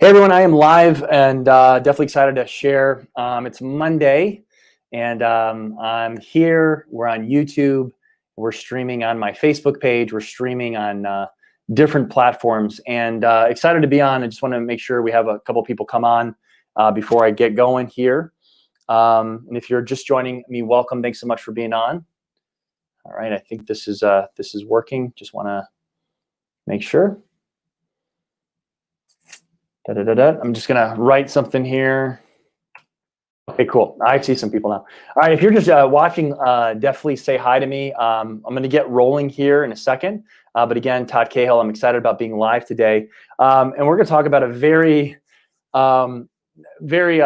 Hey everyone, I am live and definitely excited to share. It's Monday and I'm here. We're on YouTube. We're streaming on my Facebook page. We're streaming on different platforms and excited to be on. I just want to make sure we have a couple people come on before I get going here. And if you're just joining me, welcome. Thanks so much for being on. All right, I think this is working. Just want to make sure. I'm just gonna write something here. Okay, cool. I see some people now. All right, if you're just watching, definitely say hi to me. I'm gonna get rolling here in a second. But again, Todd Cahill, I'm excited about being live today. And we're gonna talk about a very, very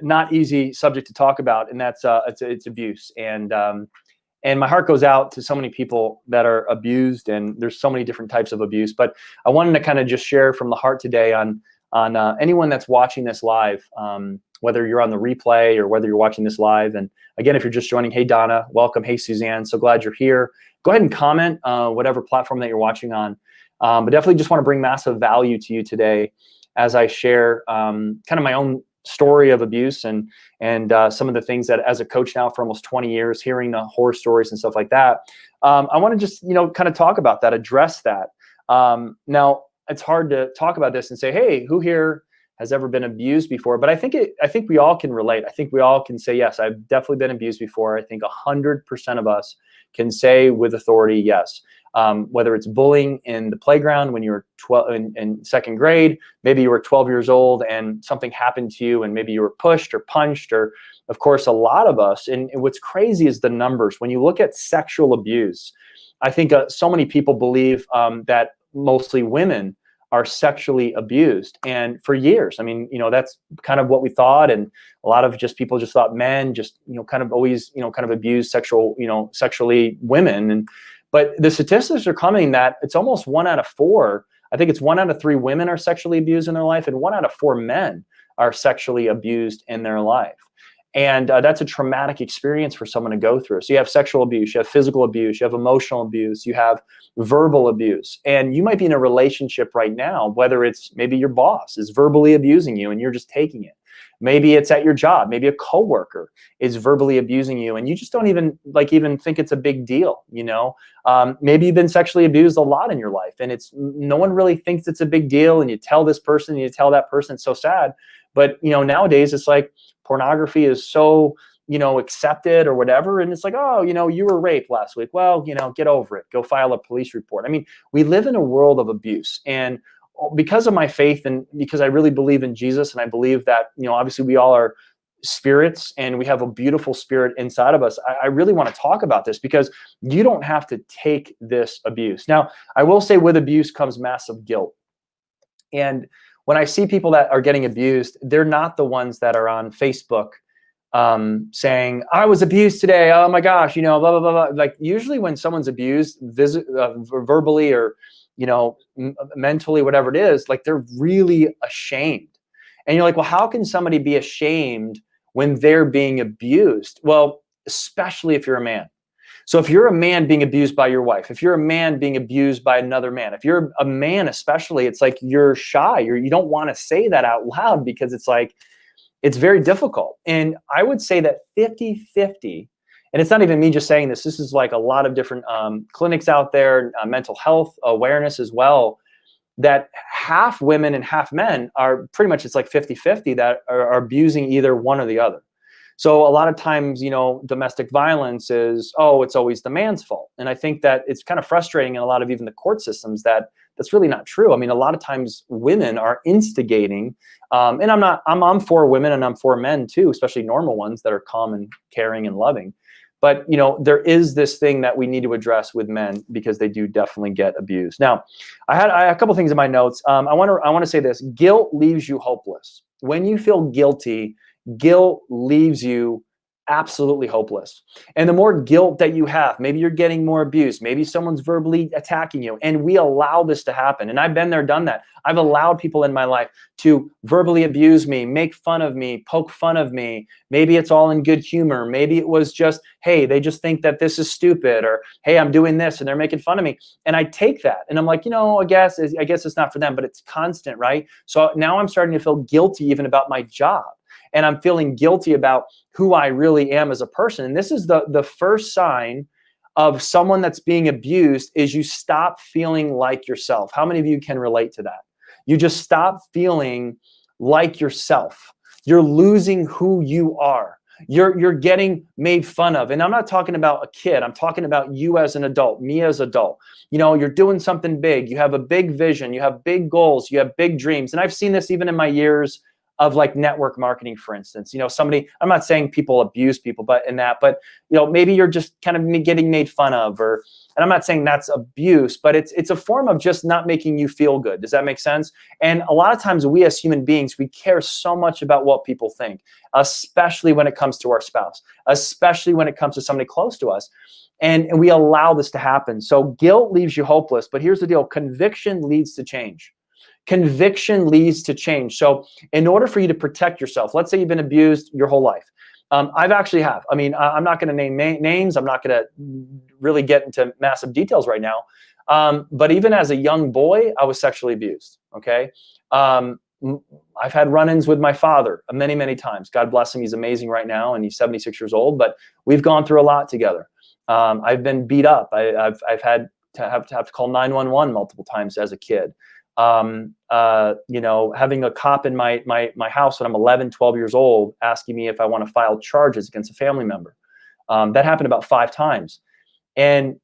not easy subject to talk about, and that's it's abuse. And my heart goes out to so many people that are abused, and there's so many different types of abuse. But I wanted to kind of just share from the heart today on anyone that's watching this live, whether you're on the replay or whether you're watching this live. And again, if you're just joining, hey Donna, welcome. Hey Suzanne, so glad you're here. Go ahead and comment whatever platform that you're watching on. But definitely just want to bring massive value to you today as I share kind of my own story of abuse and some of the things that, as a coach now for almost 20 years, hearing the horror stories and stuff like that, I want to just kind of talk about that, address that. Now, it's hard to talk about this and say, hey, who here has ever been abused before? But I think we all can relate. I think we all can say, yes, I've definitely been abused before. I think 100% of us can say with authority, yes. Whether it's bullying in the playground when you were 12 in second grade, maybe you were 12 years old and something happened to you and maybe you were pushed or punched, or of course, a lot of us. And what's crazy is the numbers. When you look at sexual abuse, I think so many people believe that mostly women are sexually abused. And for years, I mean, that's kind of what we thought. And a lot of people just thought men just, kind of always, kind of abuse sexually women. But the statistics are coming that it's almost 1 out of 4. I think it's 1 out of 3 women are sexually abused in their life, and 1 out of 4 men are sexually abused in their life. And that's a traumatic experience for someone to go through. So you have sexual abuse, you have physical abuse, you have emotional abuse, you have verbal abuse. And you might be in a relationship right now, whether it's maybe your boss is verbally abusing you and you're just taking it. Maybe it's at your job. Maybe a coworker is verbally abusing you and you just don't even think it's a big deal. Maybe you've been sexually abused a lot in your life and no one really thinks it's a big deal. And you tell this person, you tell that person, it's so sad. But nowadays it's like pornography is so accepted or whatever, and it's like, oh, you were raped last week. Well, get over it. Go file a police report. I mean, we live in a world of abuse, and because of my faith and because I really believe in Jesus, and I believe that obviously we all are spirits and we have a beautiful spirit inside of us. I really want to talk about this because you don't have to take this abuse. Now, I will say with abuse comes massive guilt. And when I see people that are getting abused, they're not the ones that are on Facebook saying, I was abused today. Oh my gosh, blah, blah, blah, blah. Like usually when someone's abused verbally or, mentally, whatever it is, like they're really ashamed. And you're like, well, how can somebody be ashamed when they're being abused? Well, especially if you're a man. So if you're a man being abused by your wife, if you're a man being abused by another man, if you're a man especially, it's like you're shy, you don't want to say that out loud because it's like, it's very difficult. And I would say that 50-50, and it's not even me just saying this, this is like a lot of different clinics out there, mental health awareness as well, that half women and half men are pretty much, it's like 50-50 that are abusing either one or the other. So a lot of times, domestic violence is, oh, it's always the man's fault. And I think that it's kind of frustrating in a lot of even the court systems that that's really not true. I mean, a lot of times women are instigating, and I'm for women and I'm for men too, especially normal ones that are calm and caring and loving. But, there is this thing that we need to address with men because they do definitely get abused. Now, I had a couple things in my notes. I want to say this: guilt leaves you hopeless. When you feel guilty, guilt leaves you absolutely hopeless. And the more guilt that you have, maybe you're getting more abuse, maybe someone's verbally attacking you, and we allow this to happen. And I've been there, done that. I've allowed people in my life to verbally abuse me, make fun of me, poke fun of me. Maybe it's all in good humor. Maybe it was just, hey, they just think that this is stupid, or hey, I'm doing this and they're making fun of me. And I take that and I'm like, you know, I guess it's not for them, but it's constant, right? So now I'm starting to feel guilty even about my job. And I'm feeling guilty about who I really am as a person. And this is the first sign of someone that's being abused, is you stop feeling like yourself. How many of you can relate to that? You just stop feeling like yourself. You're losing who you are. You're getting made fun of. And I'm not talking about a kid. I'm talking about you as an adult, me as an adult. You know, you're doing something big. You have a big vision. You have big goals. You have big dreams. And I've seen this even in my years of like network marketing, for instance. You know, somebody, I'm not saying people abuse people, but you know, maybe you're just kind of getting made fun of, and I'm not saying that's abuse, but it's a form of just not making you feel good. Does that make sense? And a lot of times we as human beings, we care so much about what people think, especially when it comes to our spouse, especially when it comes to somebody close to us. And we allow this to happen. So guilt leaves you hopeless, but here's the deal. Conviction leads to change. Conviction leads to change. So in order for you to protect yourself, let's say you've been abused your whole life. I've actually have. I mean, I'm not going to name names. I'm not going to really get into massive details right now. But even as a young boy, I was sexually abused. Okay. I've had run-ins with my father many, many times. God bless him. He's amazing right now, and he's 76 years old, but we've gone through a lot together. I've been beat up. I've had to have to call 911 multiple times as a kid. You know, having a cop in my house when I'm 11, 12 years old, asking me if I want to file charges against a family member. That happened about 5 times. And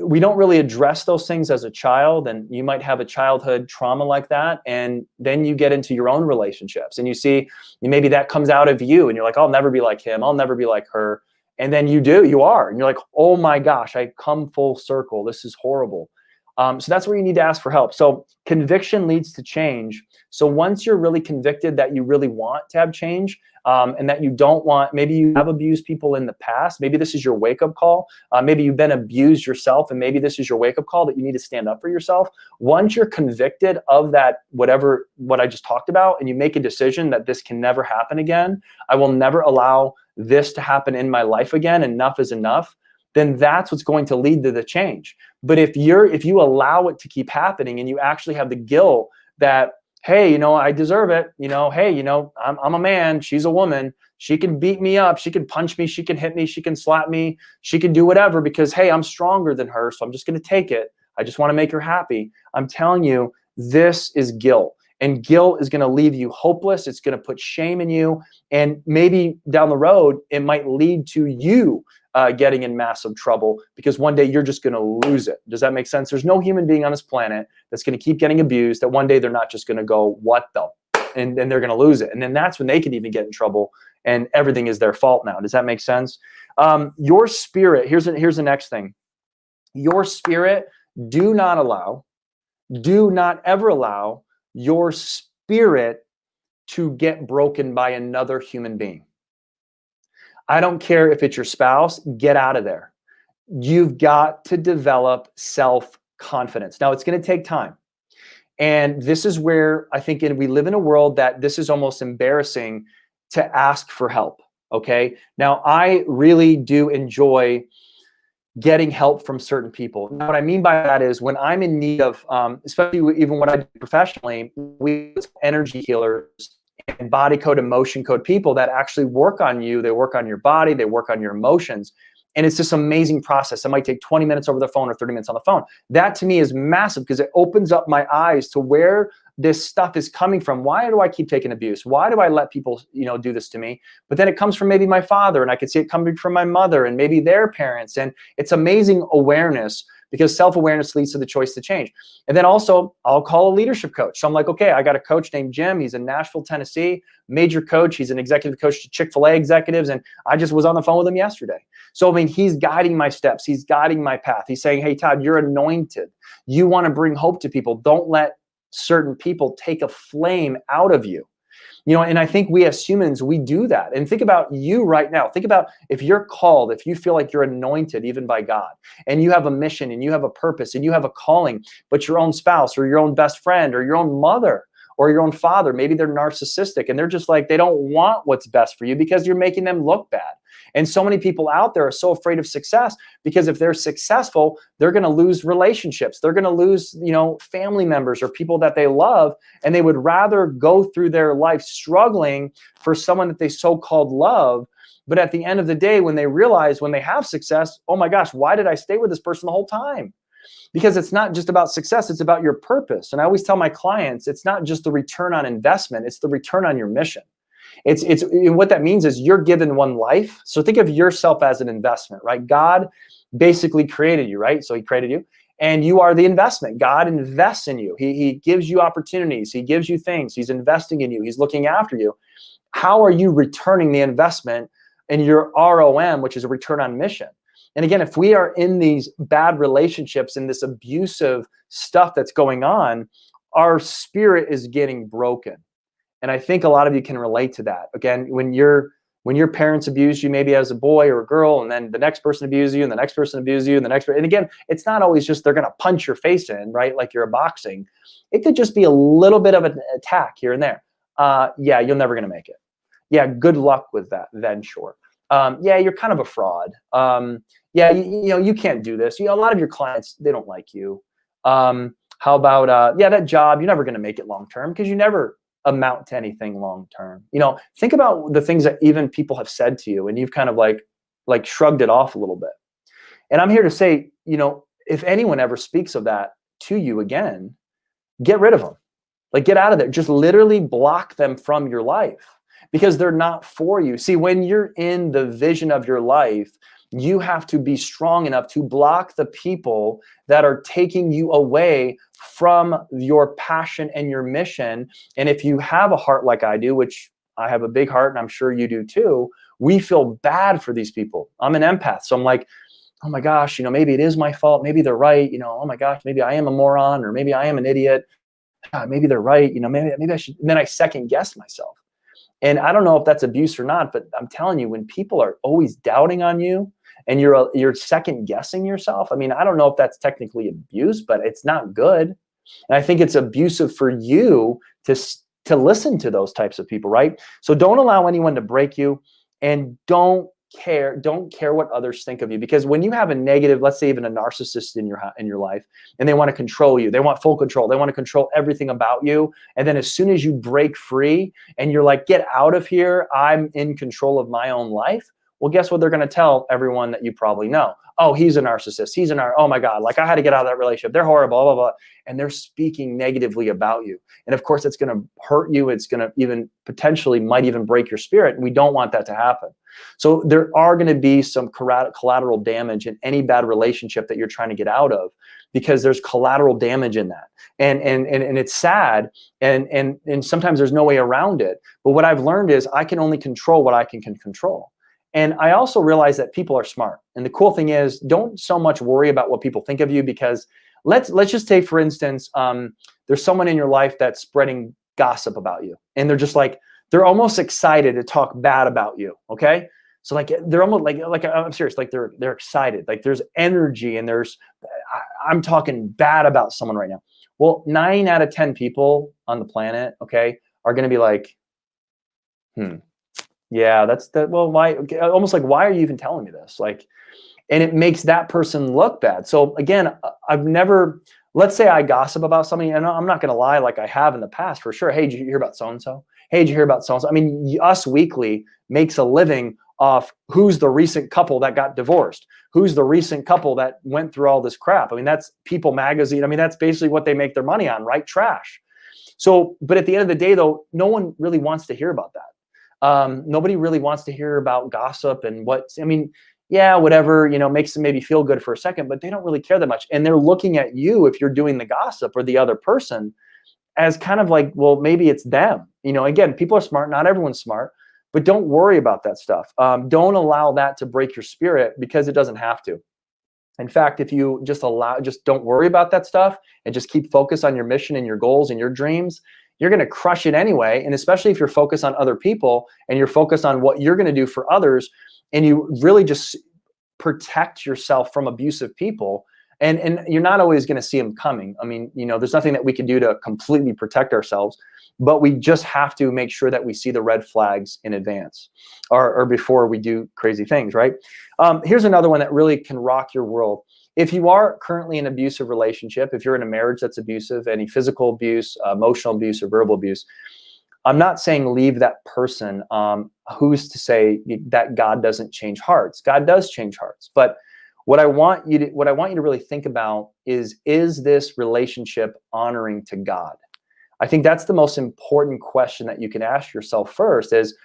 we don't really address those things as a child. And you might have a childhood trauma like that. And then you get into your own relationships and you see maybe that comes out of you and you're like, I'll never be like him. I'll never be like her. And then you are, and you're like, oh my gosh, I come full circle. This is horrible. So that's where you need to ask for help. So conviction leads to change. So once you're really convicted that you really want to have change, and that you don't want, maybe you have abused people in the past, maybe this is your wake-up call. Maybe you've been abused yourself, and maybe this is your wake-up call that you need to stand up for yourself. Once you're convicted of that, what I just talked about, and you make a decision that this can never happen again, I will never allow this to happen in my life again, enough is enough, then that's what's going to lead to the change. But if you allow it to keep happening and you actually have the guilt that, hey, you know, I deserve it, you know, hey, you know, I'm a man, she's a woman, she can beat me up, she can punch me, she can hit me, she can slap me, she can do whatever because, hey, I'm stronger than her, so I'm just going to take it. I just want to make her happy. I'm telling you, this is guilt. And guilt is going to leave you hopeless. It's going to put shame in you. And maybe down the road, it might lead to you getting in massive trouble because one day you're just going to lose it. Does that make sense? There's no human being on this planet that's going to keep getting abused that one day they're not just going to go, what the? And they're going to lose it. And then that's when they can even get in trouble and everything is their fault now. Does that make sense? Your spirit, here's the next thing. Your spirit, do not ever allow your spirit to get broken by another human being. I don't care if it's your spouse, get out of there. You've got to develop self-confidence. Now, it's going to take time. And this is where I think we live in a world that this is almost embarrassing to ask for help, okay? Now, I really do enjoy getting help from certain people. Now, what I mean by that is when I'm in need of, especially even what I do professionally, we energy healers and body code, emotion code people that actually work on you. They work on your body, they work on your emotions. And it's this amazing process. It might take 20 minutes over the phone or 30 minutes on the phone. That to me is massive because it opens up my eyes to where this stuff is coming from. Why do I keep taking abuse? Why do I let people, do this to me? But then it comes from maybe my father, and I could see it coming from my mother and maybe their parents. And it's amazing awareness because self-awareness leads to the choice to change. And then also I'll call a leadership coach. So I'm like, okay, I got a coach named Jim. He's in Nashville, Tennessee, major coach. He's an executive coach to Chick-fil-A executives. And I just was on the phone with him yesterday. So, I mean, he's guiding my steps. He's guiding my path. He's saying, hey, Todd, you're anointed. You want to bring hope to people. Don't let certain people take a flame out of you. You know, and I think we as humans, we do that. And think about you right now. Think about if you're called, if you feel like you're anointed even by God, and you have a mission and you have a purpose and you have a calling, but your own spouse or your own best friend or your own mother or your own father, maybe they're narcissistic and they're just like, they don't want what's best for you because you're making them look bad. And so many people out there are so afraid of success because if they're successful, they're going to lose relationships. They're going to lose, you know, family members or people that they love. And they would rather go through their life struggling for someone that they so-called love. But at the end of the day, when they realize when they have success, oh my gosh, why did I stay with this person the whole time? Because it's not just about success, it's about your purpose. And I always tell my clients, it's not just the return on investment, it's the return on your mission. It's what that means is you're given one life. So think of yourself as an investment, right? God basically created you, right? So he created you and you are the investment. God invests in you. He gives you opportunities. He gives you things. He's investing in you. He's looking after you. How are you returning the investment in your ROM, which is a return on mission? And again, if we are in these bad relationships and this abusive stuff that's going on, our spirit is getting broken. And I think a lot of you can relate to that. Again, when your parents abuse you, maybe as a boy or a girl, and then the next person abuses you, and the next person abuses you, and the next person. And again, it's not always just they're going to punch your face in, right? Like you're a boxing. It could just be a little bit of an attack here and there. Yeah, you're never going to make it. Yeah, good luck with that. Then sure. Yeah, you're kind of a fraud. Yeah, you know, you can't do this. You know, a lot of your clients, they don't like you. How about yeah, that job, you're never going to make it long term because you never amount to anything long term. You know, think about the things that even people have said to you and you've kind of like shrugged it off a little bit. And I'm here to say, you know, if anyone ever speaks of that to you again, get rid of them. Like get out of there. Just literally block them from your life because they're not for you. See, when you're in the vision of your life, you have to be strong enough to block the people that are taking you away from your passion and your mission. And if you have a heart like I do, which I have a big heart and I'm sure you do too, we feel bad for these people. I'm an empath. So I'm like, oh my gosh, you know, maybe it is my fault. Maybe they're right. You know, oh my gosh, maybe I am a moron or maybe I am an idiot. God, maybe they're right. You know, maybe I should. And then I second guess myself. And I don't know if that's abuse or not, but I'm telling you, when people are always doubting on you and you're second guessing yourself, I mean, I don't know if that's technically abuse, but it's not good. And I think it's abusive for you to listen to those types of people, right? So don't allow anyone to break you and don't care what others think of you, because when you have a negative, let's say even a narcissist in your life, and they want to control you, they want full control, they want to control everything about you, and then as soon as you break free and you're like, get out of here, I'm in control of my own life, well, guess what they're going to tell everyone that you probably know? Oh, he's a narcissist, oh my God, like I had to get out of that relationship, they're horrible, blah, blah, blah. And they're speaking negatively about you. And of course, it's going to hurt you. It's going to even potentially might even break your spirit. And we don't want that to happen. So there are going to be some collateral damage in any bad relationship that you're trying to get out of, because there's collateral damage in that. And it's sad. And sometimes there's no way around it. But what I've learned is I can only control what I can control. And I also realize that people are smart. And the cool thing is, don't so much worry about what people think of you, because let's just take, for instance, there's someone in your life that's spreading gossip about you. And they're just like, they're almost excited to talk bad about you, okay? So like, they're almost like I'm serious, like they're excited. Like there's energy and I'm talking bad about someone right now. Well, 9 out of 10 people on the planet, okay, are gonna be like, yeah, well, why? Almost like, why are you even telling me this? Like, and it makes that person look bad. So again, let's say I gossip about somebody, and I'm not going to lie, like I have in the past for sure. Hey, did you hear about so-and-so? Hey, did you hear about so-and-so? I mean, Us Weekly makes a living off who's the recent couple that got divorced, who's the recent couple that went through all this crap. I mean, that's People Magazine. I mean, that's basically what they make their money on, right? Trash. So, but at the end of the day, though, no one really wants to hear about that. Nobody really wants to hear about gossip and yeah, whatever, you know, makes them maybe feel good for a second, but they don't really care that much. And they're looking at you, if you're doing the gossip, or the other person, as kind of like, well, maybe it's them. You know, again, people are smart. Not everyone's smart, but don't worry about that stuff. Don't allow that to break your spirit, because it doesn't have to. In fact, if you just don't worry about that stuff and just keep focused on your mission and your goals and your dreams, you're going to crush it anyway. And especially if you're focused on other people and you're focused on what you're going to do for others, and you really just protect yourself from abusive people, and you're not always going to see them coming. I mean, there's nothing that we can do to completely protect ourselves, but we just have to make sure that we see the red flags in advance or before we do crazy things, right? Here's another one that really can rock your world. If you are currently in an abusive relationship, if you're in a marriage that's abusive, any physical abuse, emotional abuse, or verbal abuse, I'm not saying leave that person. Who's to say that God doesn't change hearts? God does change hearts. But what I want you to really think about is this relationship honoring to God? I think that's the most important question that you can ask yourself first is,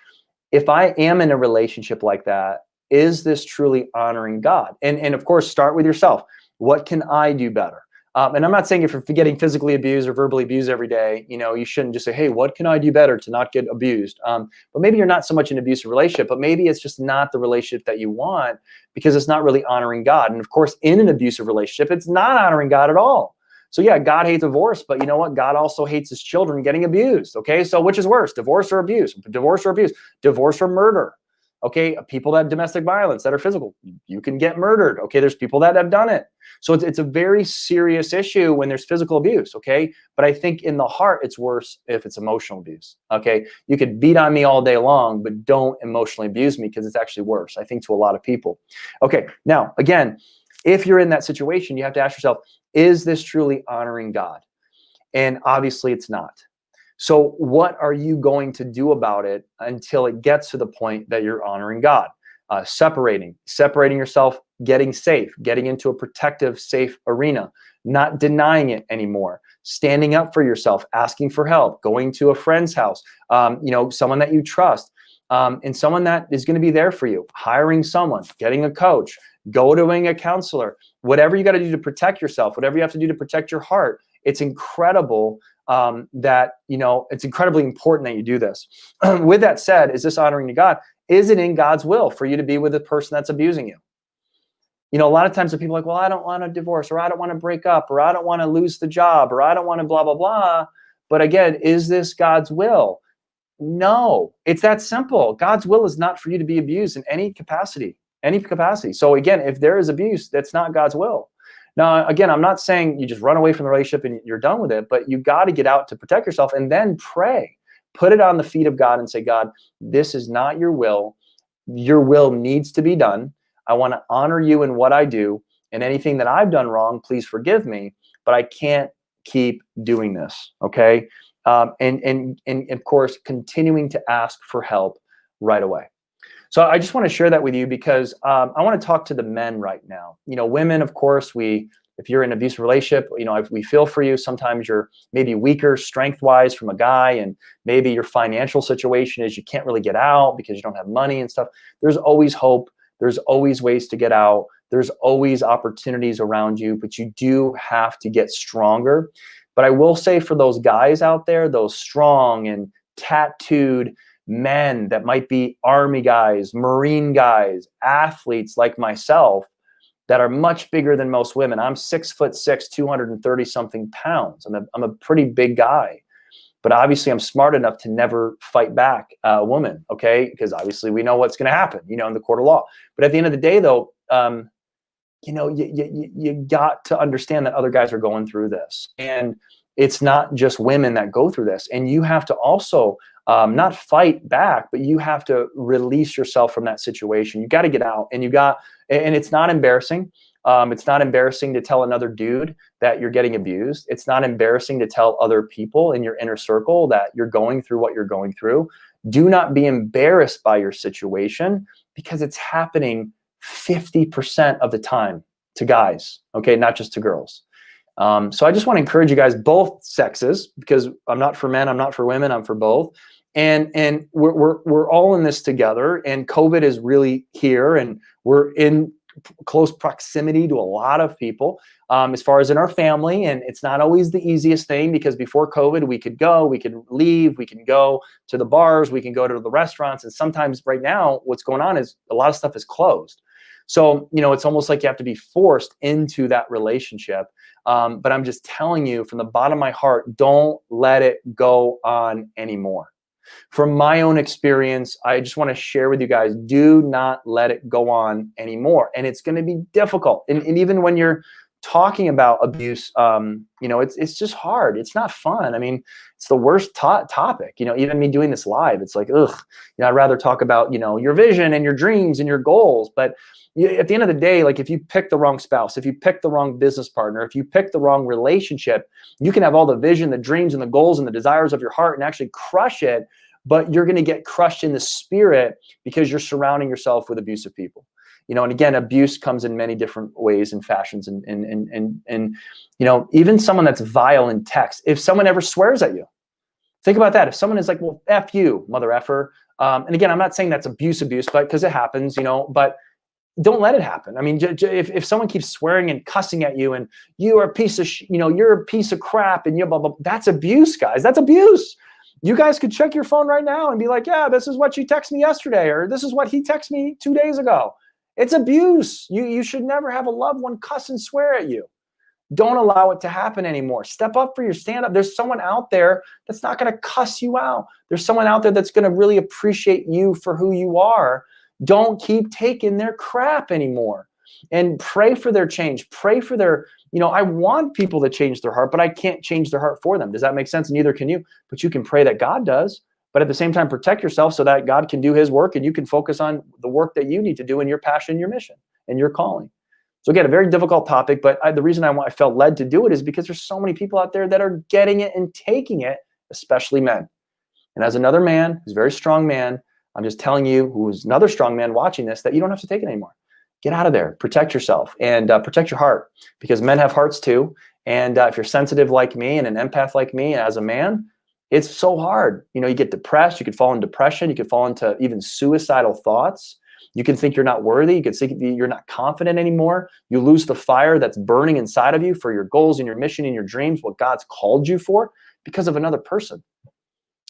if I am in a relationship like that, is this truly honoring God? And of course, start with yourself. What can I do better? And I'm not saying if you're getting physically abused or verbally abused every day, you shouldn't just say, hey, what can I do better to not get abused? But maybe you're not so much in an abusive relationship, but maybe it's just not the relationship that you want because it's not really honoring God. And of course, in an abusive relationship, it's not honoring God at all. So yeah, God hates divorce, but you know what? God also hates his children getting abused. Okay, so which is worse, divorce or abuse? Divorce or abuse? Divorce or murder? Okay, people that have domestic violence, that are physical, you can get murdered. Okay, there's people that have done it. So it's a very serious issue when there's physical abuse, okay? But I think in the heart, it's worse if it's emotional abuse, okay? You could beat on me all day long, but don't emotionally abuse me because it's actually worse, I think, to a lot of people. Okay, now, again, if you're in that situation, you have to ask yourself, is this truly honoring God? And obviously it's not. So what are you going to do about it until it gets to the point that you're honoring God? Separating yourself, getting safe, getting into a protective, safe arena, not denying it anymore, standing up for yourself, asking for help, going to a friend's house, someone that you trust, and someone that is going to be there for you, hiring someone, getting a coach, going a counselor, whatever you got to do to protect yourself, whatever you have to do to protect your heart. It's incredible that, it's incredibly important that you do this. With that said, is this honoring to God? Is it in God's will for you to be with the person that's abusing you? A lot of times the people are like, well, I don't want a divorce, or I don't want to break up, or I don't want to lose the job, or I don't want to blah, blah, blah. But again, is this God's will? No, it's that simple. God's will is not for you to be abused in any capacity. So again, if there is abuse, that's not God's will. Now, again, I'm not saying you just run away from the relationship and you're done with it, but you got to get out to protect yourself and then pray. Put it on the feet of God and say, God, this is not your will. Your will needs to be done. I want to honor you in what I do, and anything that I've done wrong, please forgive me, but I can't keep doing this, okay? And of course, continuing to ask for help right away. So I just want to share that with you because I want to talk to the men right now. Women, of course, if you're in an abusive relationship, we feel for you. Sometimes you're maybe weaker strength-wise from a guy, and maybe your financial situation is you can't really get out because you don't have money and stuff. There's always hope. There's always ways to get out. There's always opportunities around you, but you do have to get stronger. But I will say for those guys out there, those strong and tattooed men that might be Army guys, Marine guys, athletes like myself that are much bigger than most women. I'm 6'6", 230 something pounds. I'm a pretty big guy, but obviously I'm smart enough to never fight back a woman, okay? Because obviously we know what's going to happen, in the court of law. But at the end of the day, though, you got to understand that other guys are going through this, and it's not just women that go through this. And you have to also not fight back, but you have to release yourself from that situation. You got to get out, and it's not embarrassing. It's not embarrassing to tell another dude that you're getting abused. It's not embarrassing to tell other people in your inner circle that you're going through what you're going through. Do not be embarrassed by your situation, because it's happening 50% of the time to guys, okay, not just to girls. So I just want to encourage you guys, both sexes, because I'm not for men, I'm not for women, I'm for both. And we're all in this together, and COVID is really here, and we're in close proximity to a lot of people as far as in our family. And it's not always the easiest thing, because before COVID, we could leave, we can go to the bars, we can go to the restaurants. And sometimes right now, what's going on is a lot of stuff is closed. So, it's almost like you have to be forced into that relationship. But I'm just telling you from the bottom of my heart, don't let it go on anymore. From my own experience, I just want to share with you guys, do not let it go on anymore. And it's going to be difficult. And even when you're talking about abuse, it's just hard. It's not fun. I mean, it's the worst topic. Even me doing this live, it's like, ugh. I'd rather talk about, your vision and your dreams and your goals. But at the end of the day, like if you pick the wrong spouse, if you pick the wrong business partner, if you pick the wrong relationship, you can have all the vision, the dreams, and the goals and the desires of your heart and actually crush it. But you're going to get crushed in the spirit because you're surrounding yourself with abusive people. And again, abuse comes in many different ways and fashions, and even someone that's vile in text. If someone ever swears at you, think about that. If someone is like, well, F you, mother effer. And again, I'm not saying that's abuse, but because it happens, but don't let it happen. I mean, if someone keeps swearing and cussing at you and you are a piece of, you're a piece of crap and you blah, blah, that's abuse, guys. That's abuse. You guys could check your phone right now and be like, yeah, this is what she texted me yesterday, or this is what he texted me 2 days ago. It's abuse. You should never have a loved one cuss and swear at you. Don't allow it to happen anymore. Step up for your stand-up. There's someone out there that's not going to cuss you out. There's someone out there that's going to really appreciate you for who you are. Don't keep taking their crap anymore. And pray for their change. Pray for their, I want people to change their heart, but I can't change their heart for them. Does that make sense? Neither can you. But you can pray that God does. But at the same time, protect yourself so that God can do his work and you can focus on the work that you need to do in your passion, your mission, and your calling. So again, a very difficult topic, but the reason I felt led to do it is because there's so many people out there that are getting it and taking it, especially men. And as another man, who's a very strong man, I'm just telling you, who's another strong man watching this, that you don't have to take it anymore. Get out of there, protect yourself, and protect your heart, because men have hearts too. And if you're sensitive like me and an empath like me as a man, it's so hard. You get depressed, you could fall in depression, you could fall into even suicidal thoughts. You can think you're not worthy, you can think you're not confident anymore. You lose the fire that's burning inside of you for your goals and your mission and your dreams, what God's called you for, because of another person.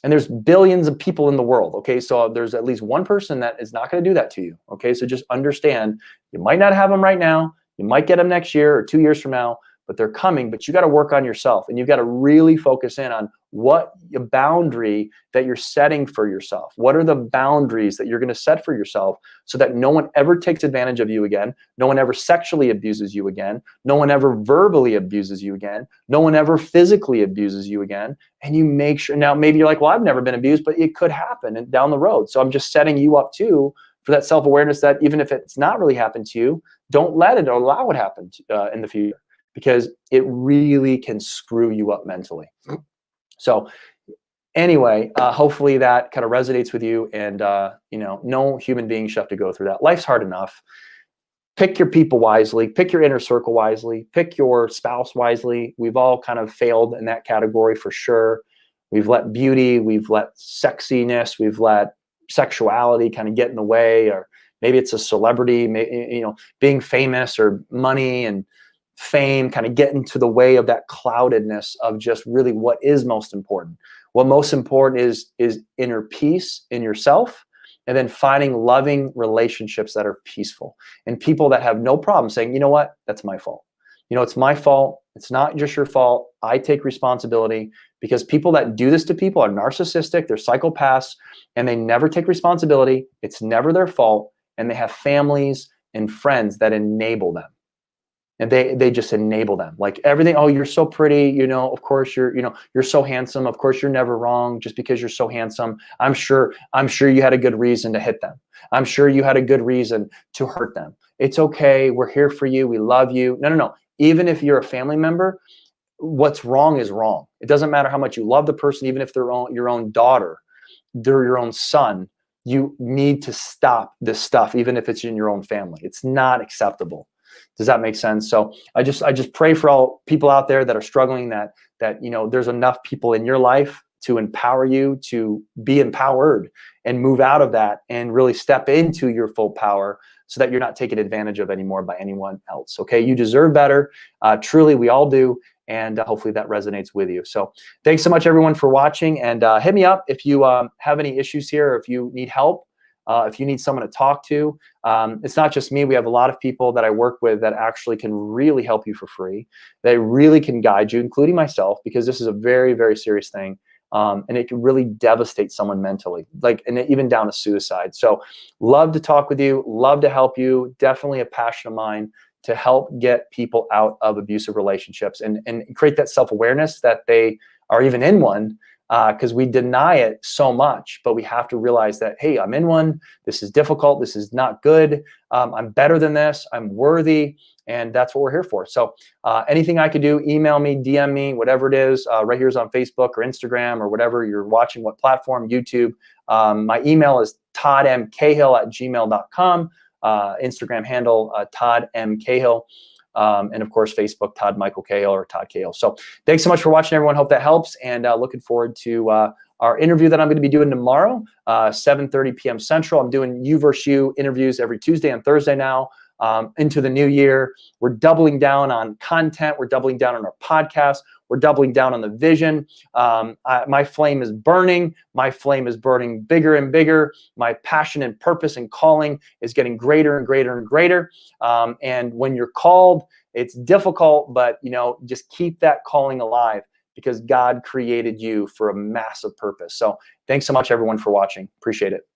And there's billions of people in the world, okay? So there's at least one person that is not going to do that to you, okay? So just understand, you might not have them right now, you might get them next year or 2 years from now, but they're coming. But you got to work on yourself, and you've got to really focus in on what boundary that you're setting for yourself. What are the boundaries that you're going to set for yourself so that no one ever takes advantage of you again, no one ever sexually abuses you again, no one ever verbally abuses you again, no one ever physically abuses you again. And you make sure, now maybe you're like, well, I've never been abused, but it could happen and down the road. So I'm just setting you up too for that self-awareness that even if it's not really happened to you, don't let it or allow it happen in the future, because it really can screw you up mentally. So anyway, hopefully that kind of resonates with you. And, no human being should have to go through that. Life's hard enough. Pick your people wisely. Pick your inner circle wisely. Pick your spouse wisely. We've all kind of failed in that category for sure. We've let beauty, we've let sexiness, we've let sexuality kind of get in the way, or maybe it's a celebrity, being famous or money and fame kind of get into the way of that cloudedness of just really what is most important. What most important is inner peace in yourself, and then finding loving relationships that are peaceful and people that have no problem saying, you know what, that's my fault. It's my fault. It's not just your fault. I take responsibility, because people that do this to people are narcissistic, they're psychopaths, and they never take responsibility. It's never their fault. And they have families and friends that enable them. And they just enable them, like everything. Oh, you're so pretty, of course you're so handsome, of course you're never wrong just because you're so handsome. I'm sure you had a good reason to hit them. I'm sure you had a good reason to hurt them. It's okay, we're here for you, we love you. No. Even if you're a family member, what's wrong is wrong. It doesn't matter how much you love the person, even if they're your own daughter, they're your own son. You need to stop this stuff, even if it's in your own family. It's not acceptable. Does that make sense? So I just pray for all people out there that are struggling, that there's enough people in your life to empower you to be empowered and move out of that and really step into your full power, so that you're not taken advantage of anymore by anyone else. Okay, you deserve better. Truly, we all do. And hopefully that resonates with you. So thanks so much, everyone, for watching. And hit me up if you have any issues here, or if you need help. if you need someone to talk to, it's not just me. We have a lot of people that I work with that actually can really help you for free. They really can guide you, including myself, because this is a very, very serious thing. And it can really devastate someone mentally, like, and even down to suicide. So love to talk with you, love to help you. Definitely a passion of mine to help get people out of abusive relationships and create that self-awareness that they are even in one, because we deny it so much, but we have to realize that, hey, I'm in one, this is difficult, this is not good, I'm better than this, I'm worthy, and that's what we're here for. So anything I could do, email me, DM me, whatever it is, right here is on Facebook or Instagram or whatever you're watching, what platform, YouTube. My email is toddmcahill@gmail.com. Instagram handle, Todd M. Cahill. And of course, Facebook, Todd Michael Cahill or Todd Cahill. So thanks so much for watching, everyone. Hope that helps. And looking forward to our interview that I'm going to be doing tomorrow, 7:30 p.m. Central. I'm doing You versus You interviews every Tuesday and Thursday now. Into the new year, we're doubling down on content. We're doubling down on our podcast. We're doubling down on the vision. My flame is burning. My flame is burning bigger and bigger. My passion and purpose and calling is getting greater and greater and greater. And when you're called, it's difficult, but just keep that calling alive, because God created you for a massive purpose. So thanks so much, everyone, for watching. Appreciate it.